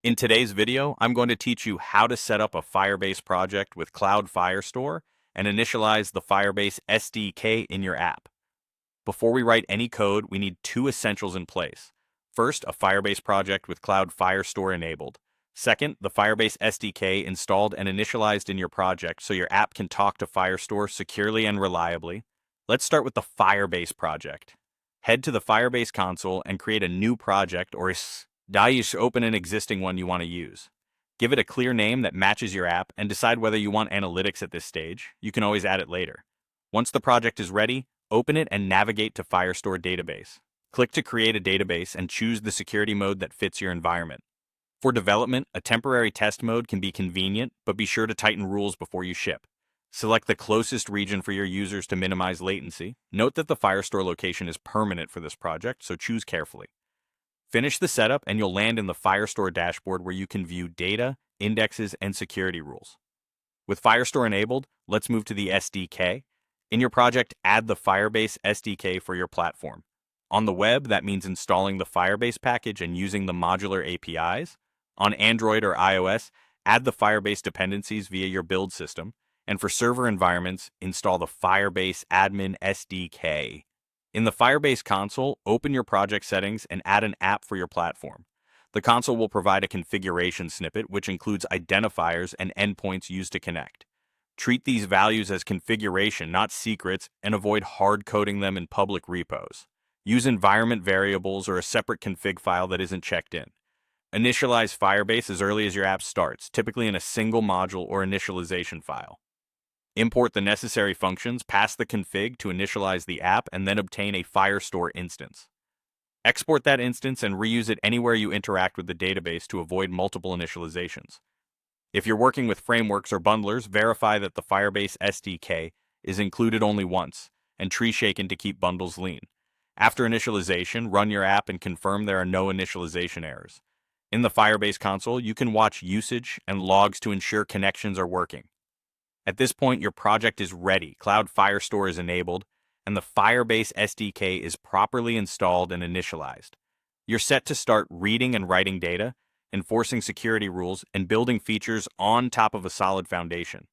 In today's video, I'm going to teach you how to set up a Firebase project with Cloud Firestore and initialize the Firebase SDK in your app. Before we write any code, we need two essentials in place. First, a Firebase project with Cloud Firestore enabled. Second, the Firebase SDK installed and initialized in your project so your app can talk to Firestore securely and reliably. Let's start with the Firebase project. Head to the Firebase console and create a new project or open an existing one you want to use. Give it a clear name that matches your app and decide whether you want analytics at this stage. You can always add it later. Once the project is ready, open it and navigate to Firestore Database. Click to create a database and choose the security mode that fits your environment. For development, a temporary test mode can be convenient, but be sure to tighten rules before you ship. Select the closest region for your users to minimize latency. Note that the Firestore location is permanent for this project, so choose carefully. Finish the setup and you'll land in the Firestore dashboard where you can view data, indexes, and security rules. With Firestore enabled, let's move to the SDK. In your project, add the Firebase SDK for your platform. On the web, that means installing the Firebase package and using the modular APIs. On Android or iOS, add the Firebase dependencies via your build system. And for server environments, install the Firebase Admin SDK. In the Firebase console, open your project settings and add an app for your platform. The console will provide a configuration snippet, which includes identifiers and endpoints used to connect. Treat these values as configuration, not secrets, and avoid hard coding them in public repos. Use environment variables or a separate config file that isn't checked in. Initialize Firebase as early as your app starts, typically in a single module or initialization file. Import the necessary functions, pass the config to initialize the app, and then obtain a Firestore instance. Export that instance and reuse it anywhere you interact with the database to avoid multiple initializations. If you're working with frameworks or bundlers, verify that the Firebase SDK is included only once, and tree shaken to keep bundles lean. After initialization, run your app and confirm there are no initialization errors. In the Firebase console, you can watch usage and logs to ensure connections are working. At this point, your project is ready, Cloud Firestore is enabled, and the Firebase SDK is properly installed and initialized. You're set to start reading and writing data, enforcing security rules, and building features on top of a solid foundation.